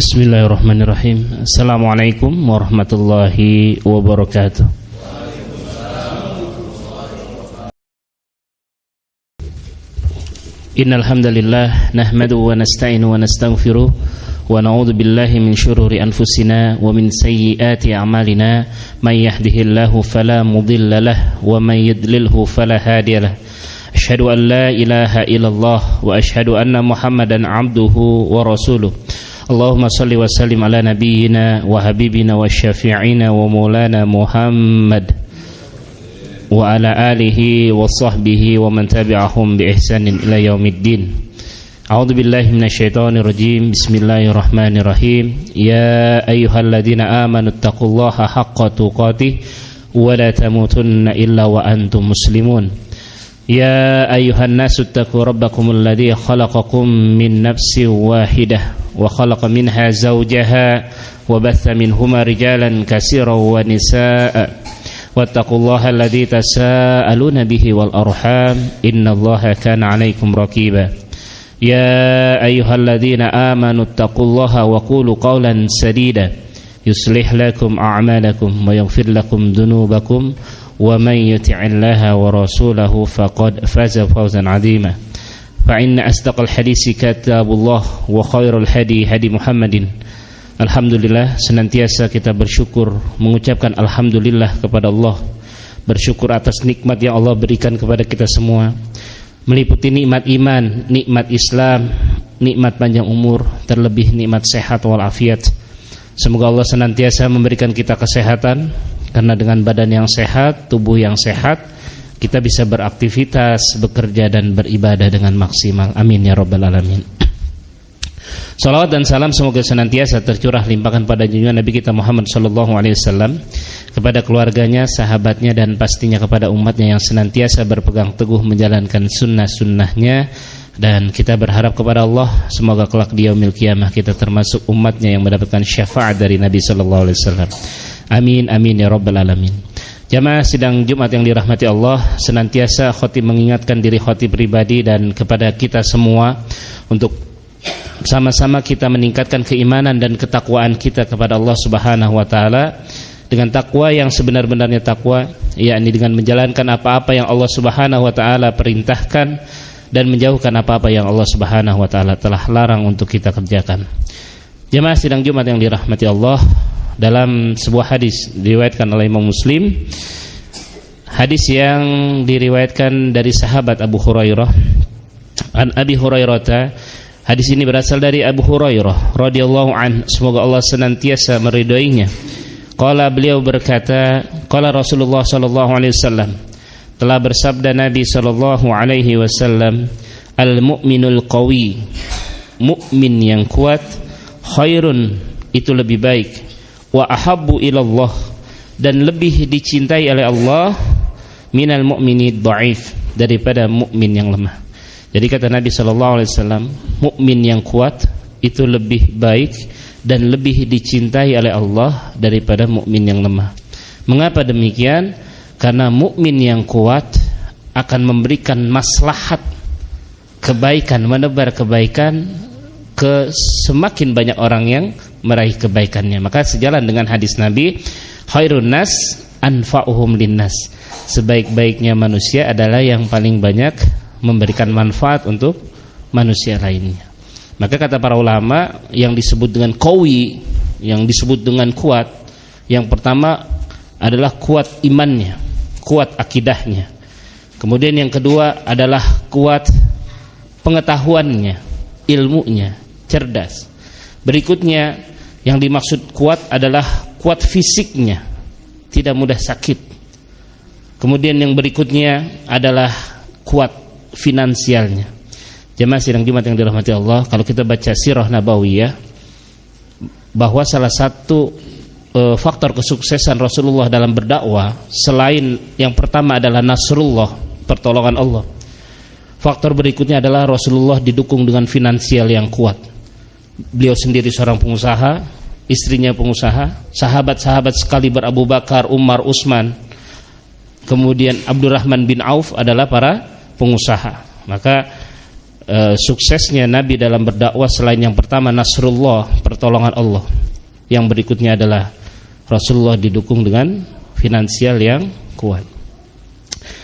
Bismillahirrahmanirrahim. Assalamualaikum warahmatullahi wabarakatuh. Innal hamdalillah nahmaduhu wa nasta'inu wa nastaghfiruh wa na'udzu billahi min syururi anfusina wa min sayyiati a'malina may yahdihillahu fala mudilla lahu wa may yudlilhu fala hadiya lahu. Asyhadu an la ilaha illallah wa asyhadu anna Muhammadan 'abduhu wa rasuluh. Allahumma salli wa sallim ala nabiyyina wa habibina wa syafi'ina wa maulana Muhammad wa ala alihi wa sahbihi wa man tabi'ahum bi ihsanin ila yaumiddin. A'udzu billahi minasyaitonir rajim. Bismillahirrahmanirrahim. Ya ayyuhalladzina amanu taqullaha haqqa tuqatih wa la tamutunna illa wa antum muslimun. Ya ayyuhan nasu taqu rabbakumul ladzi khalaqakum min nafsin wahidah wa khalaqa minha zawjaha wa batha minhuma rijalan katsiran wa nisaa'a wattaqullaha alladzi tasaaluna bihi wal arham innallaha kana 'alaikum raqiba. Ya ayyuhalladzina amanu taqullaha wa qulu qawlan sadida yuslih lakum a'malakum wa yaghfir lakum dhunubakum wa man yuti'illaha wa rasulahu faqad faza fawzan 'azima. Fa inna asdaqal hadisi kitabullah wa khairul hadi hadi Muhammadin. Alhamdulillah, senantiasa kita bersyukur, mengucapkan alhamdulillah kepada Allah, bersyukur atas nikmat yang Allah berikan kepada kita semua, meliputi nikmat iman, nikmat Islam, nikmat panjang umur, terlebih nikmat sehat walafiat. Semoga Allah senantiasa memberikan kita kesehatan, karena dengan badan yang sehat, tubuh yang sehat, kita bisa beraktivitas, bekerja dan beribadah dengan maksimal. Amin ya rabbal alamin. Salawat dan salam semoga senantiasa tercurah limpahkan pada junjungan Nabi kita Muhammad sallallahu alaihi wasallam, kepada keluarganya, sahabatnya dan pastinya kepada umatnya yang senantiasa berpegang teguh menjalankan sunnah-sunnahnya. Dan kita berharap kepada Allah semoga kelak di yaumil qiyamah kita termasuk umatnya yang mendapatkan syafaat dari Nabi sallallahu alaihi wasallam. Amin amin ya rabbal alamin. Jamaah sidang Jumat yang dirahmati Allah, senantiasa khotib mengingatkan diri khotib pribadi dan kepada kita semua untuk sama-sama kita meningkatkan keimanan dan ketakwaan kita kepada Allah Subhanahu wa taala dengan takwa yang sebenar-benarnya takwa, yakni dengan menjalankan apa-apa yang Allah Subhanahu wa taala perintahkan dan menjauhkan apa-apa yang Allah Subhanahu wa taala telah larang untuk kita kerjakan. Jamaah sidang Jumat yang dirahmati Allah, dalam sebuah hadis diriwayatkan oleh Imam Muslim, hadis yang diriwayatkan dari sahabat Abu Hurairah, an Abi Hurairah. Hadis ini berasal dari Abu Hurairah radhiyallahu an, semoga Allah senantiasa meridhoinya. Qala, beliau berkata, qala Rasulullah sallallahu alaihi wasallam, telah bersabda Nabi sallallahu alaihi wasallam, al-mu'minul qawi, mukmin yang kuat, khairun, itu lebih baik, wa ahabbu ilallah, dan lebih dicintai oleh Allah, minal mu'mini dhaif, daripada mukmin yang lemah. Jadi kata Nabi sallallahu alaihi wasallam, mukmin yang kuat itu lebih baik dan lebih dicintai oleh Allah daripada mukmin yang lemah. Mengapa demikian? Karena mukmin yang kuat akan memberikan maslahat kebaikan, menebar kebaikan ke semakin banyak orang yang meraih kebaikannya. Maka sejalan dengan hadis Nabi, khairun nas anfa'uhum linnas, sebaik-baiknya manusia adalah yang paling banyak memberikan manfaat untuk manusia lainnya. Maka kata para ulama, yang disebut dengan qawi, yang disebut dengan kuat, yang pertama adalah kuat imannya, kuat akidahnya. Kemudian yang kedua adalah kuat pengetahuannya, ilmunya, cerdas. Berikutnya yang dimaksud kuat adalah kuat fisiknya, tidak mudah sakit. Kemudian yang berikutnya adalah kuat finansialnya. Jemaah sidang Jumat yang dirahmati Allah, kalau kita baca sirah nabawiyah, bahwa salah satu faktor kesuksesan Rasulullah dalam berdakwah, selain yang pertama adalah nasrullah, pertolongan Allah, faktor berikutnya adalah Rasulullah didukung dengan finansial yang kuat. Beliau sendiri seorang pengusaha, istrinya pengusaha, sahabat-sahabat sekali Abu Bakar, Umar, Utsman, kemudian Abdurrahman bin Auf adalah para pengusaha. Maka suksesnya Nabi dalam berdakwah selain yang pertama nasrullah, pertolongan Allah. Yang berikutnya adalah Rasulullah didukung dengan finansial yang kuat.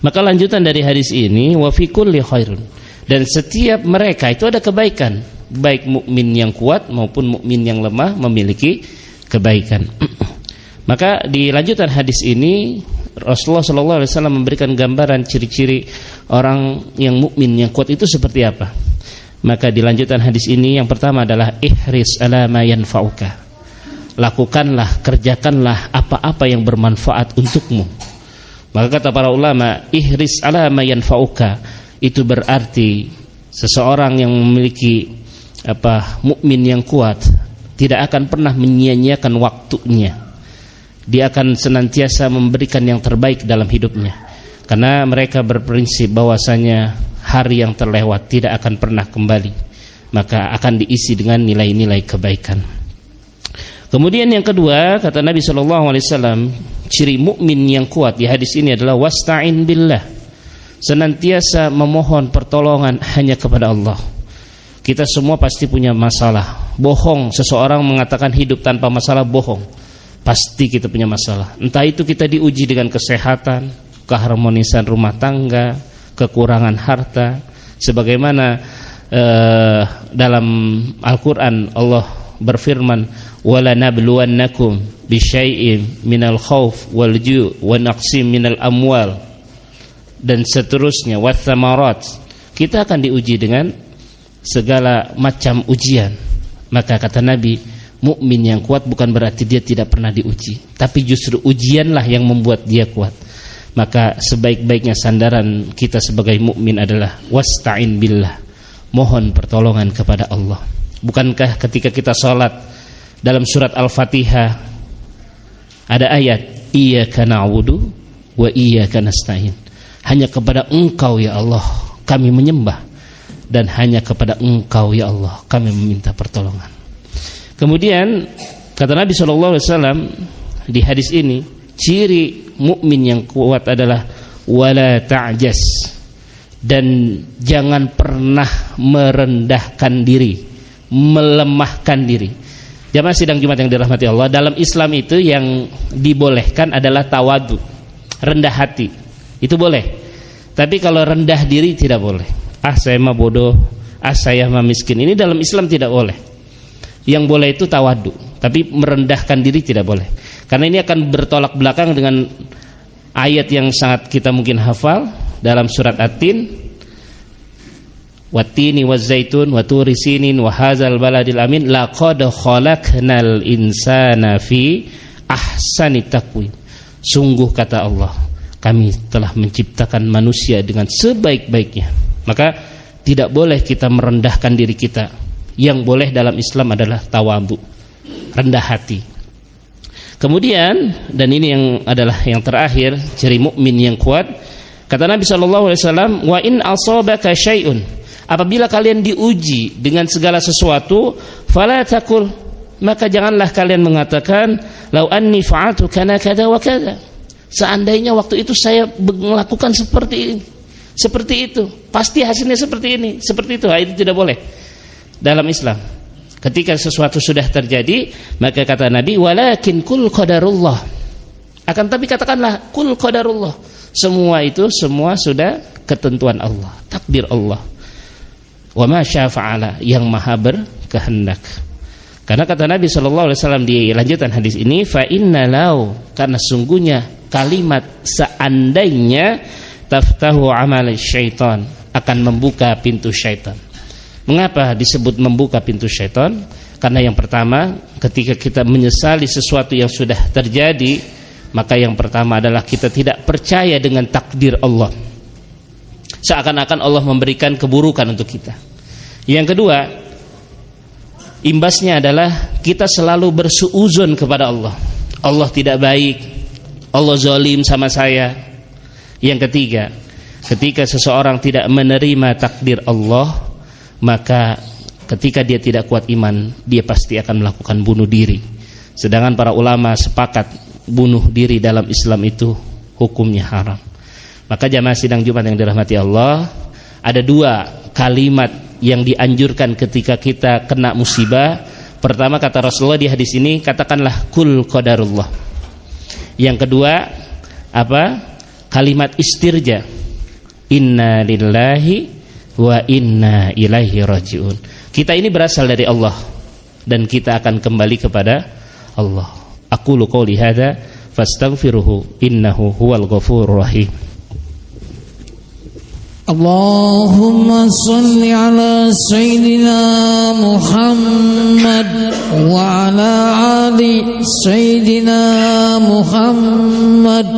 Maka lanjutan dari hadis ini, wa fi kulli khairun, dan setiap mereka itu ada kebaikan, baik mukmin yang kuat maupun mukmin yang lemah memiliki kebaikan. Maka di lanjutan hadis ini Rasulullah SAW memberikan gambaran ciri-ciri orang yang mukmin yang kuat itu seperti apa. Maka di lanjutan hadis ini yang pertama adalah ihris ala ma yanfa'uka. Lakukanlah, kerjakanlah apa-apa yang bermanfaat untukmu. Maka kata para ulama, ihris ala ma yanfa'uka itu berarti seseorang yang memiliki mukmin yang kuat tidak akan pernah menyia-nyiakan waktunya. Dia akan senantiasa memberikan yang terbaik dalam hidupnya, karena mereka berprinsip bahwasanya hari yang terlewat tidak akan pernah kembali, maka akan diisi dengan nilai-nilai kebaikan. Kemudian yang kedua, kata Nabi SAW, ciri mukmin yang kuat di hadis ini adalah wasta'in billah, senantiasa memohon pertolongan hanya kepada Allah. Kita semua pasti punya masalah. Bohong, seseorang mengatakan hidup tanpa masalah, bohong. Pasti kita punya masalah. Entah itu kita diuji dengan kesehatan, keharmonisan rumah tangga, kekurangan harta. Sebagaimana dalam Al-Quran Allah berfirman, wala nabluwannakum bisyai'in minal khauf wal ju' wa naqsim minal amwal, dan seterusnya, wathamarat. Kita akan diuji dengan segala macam ujian. Maka kata Nabi, mukmin yang kuat bukan berarti dia tidak pernah diuji, tapi justru ujianlah yang membuat dia kuat. Maka sebaik-baiknya sandaran kita sebagai mukmin adalah wasta'in billah, mohon pertolongan kepada Allah. Bukankah ketika kita sholat dalam surat Al-Fatihah ada ayat iyyaka na'budu wa iyyaka nasta'in, hanya kepada Engkau ya Allah kami menyembah, dan hanya kepada Engkau ya Allah kami meminta pertolongan. Kemudian kata Nabi SAW di hadis ini, ciri mukmin yang kuat adalah wala ta'jas, dan jangan pernah merendahkan diri, melemahkan diri. Jamaah sidang Jumat yang dirahmati Allah, dalam Islam itu yang dibolehkan adalah tawadu, rendah hati. Itu boleh. Tapi kalau rendah diri tidak boleh. Saya mah bodoh, saya mah miskin. Ini dalam Islam tidak boleh. Yang boleh itu tawadu, tapi merendahkan diri tidak boleh. Karena ini akan bertolak belakang dengan ayat yang sangat kita mungkin hafal dalam surat At-Tin, wattini wazzaitun waturi sinin wa hadzal baladil amin laqad khalaqnal insana fi ahsani taqwim. Sungguh kata Allah, kami telah menciptakan manusia dengan sebaik-baiknya. Maka tidak boleh kita merendahkan diri kita. Yang boleh dalam Islam adalah tawadhu, rendah hati. Kemudian, dan ini yang adalah yang terakhir, ciri mukmin yang kuat, kata Nabi SAW, wa in asabaka syai'un, apabila kalian diuji dengan segala sesuatu, fala taqul, maka janganlah kalian mengatakan lau anni fa'altu kana kada wa kada, seandainya waktu itu saya melakukan seperti ini, seperti itu, pasti hasilnya seperti ini, seperti itu. Itu tidak boleh dalam Islam. Ketika sesuatu sudah terjadi, maka kata Nabi, walakin kul qadarullah, akan tapi katakanlah kul qadarullah, semua itu semua sudah ketentuan Allah, takdir Allah. Wa ma syafa'ala, yang maha berkehendak. Karena kata Nabi SAW di lanjutan hadis ini, fa inna lau, karena sungguhnya kalimat seandainya taftahu amal syaitan, akan membuka pintu syaitan. Mengapa disebut membuka pintu syaitan? Karena yang pertama, ketika kita menyesali sesuatu yang sudah terjadi, maka yang pertama adalah kita tidak percaya dengan takdir Allah, seakan-akan Allah memberikan keburukan untuk kita. Yang kedua, imbasnya adalah kita selalu bersuuzon kepada Allah. Allah tidak baik, Allah zalim sama saya. Yang ketiga, ketika seseorang tidak menerima takdir Allah, maka ketika dia tidak kuat iman, dia pasti akan melakukan bunuh diri. Sedangkan para ulama sepakat bunuh diri dalam Islam itu hukumnya haram. Maka jamaah sidang Jumat yang dirahmati Allah, ada dua kalimat yang dianjurkan ketika kita kena musibah? Pertama kata Rasulullah di hadis ini, katakanlah kul qadarullah. Yang kedua apa? Kalimat istirja, inna lillahi wa inna ilaihi rajiun. Kita ini berasal dari Allah dan kita akan kembali kepada Allah. Aqulu qouli hadza fastaghfiruhu innahu huwal ghafurur rahim. Allahumma salli ala sayyidina Muhammad wa ala ali sayyidina Muhammad.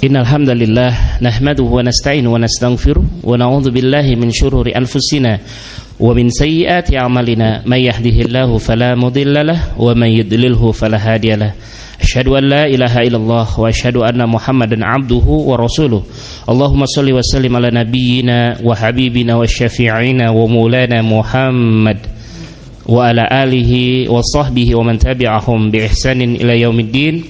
Innal hamdalillah nahmaduhu wa nasta'inuhu wa nastaghfiruh wa na'udzu billahi min shururi anfusina wa min sayyiati a'malina may yahdihillahu fala mudilla lahu wa may yudlilhu fala hadiyalah. Asyhadu an la ilaha illallah wa asyhadu anna Muhammadan abduhu wa rasuluh. Allahumma shalli wa sallim ala nabiyyina wa habibina wa syafi'ina wa maulana Muhammad wa ala alihi wa sahbihi wa man tabi'ahum bi ihsanin ila yaumiddin.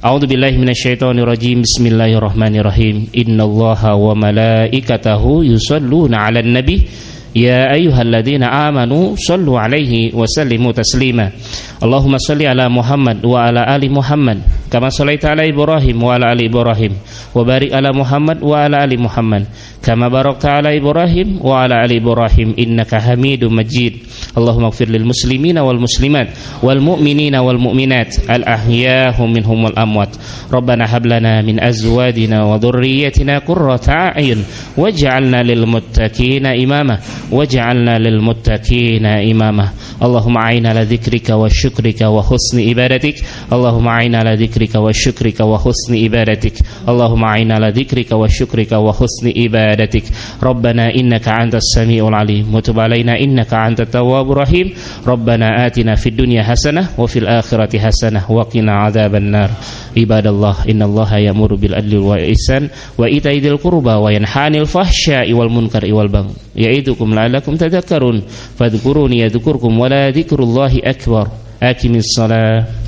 A'udzu billahi minasyaitonir rajim. Bismillahirrahmanirrahim. Innallaha wa malaikatahu yusholluna 'alan nabi ya ayyuhalladzina amanu shallu 'alaihi wa sallimu taslima. Allahumma shalli ala Muhammad wa ala ali Muhammad kama shallaita ala Ibrahim wa ala ali Ibrahim wa barik ala Muhammad wa ala ali Muhammad kama barakta ala Ibrahim wa ala ali Ibrahim innaka Hamidum Majid. Allahumma ighfir lil muslimina wal muslimat wal mu'minina wal mu'minat al ahya'u minhum wal amwat. Rabbana hab lana min azwajina wa dhurriyyatina qurrata a'yun waj'alna lil muttaqina imama waj'alna lil muttaqina imama. Allahumma a'inna ala dzikrika wa syukrika wa husni ibadatik. Allahumma a'inna ala dzikrika wa syukrika wa husni ibadatik. Allahumma a'inna ala dzikrika wa syukrika wa husni ibadatik. Rabbana innaka antas samiul alim wa tub alaina innaka antat tawwabur rahim. Rabbana atina fid dunya hasanah wa fil akhirati hasanah wa qina adzaban nar. Ibadallah, innallaha ya'muru bil adli wal ihsan wa ita'i dzil qurba wa yanha 'anil fahsya'i wal munkari wal baghi ya'idukum la'allakum tadhakkarun. Fadhkuruni yadhkurkum wa la dzikrullahi akbar. Aqimis shalah.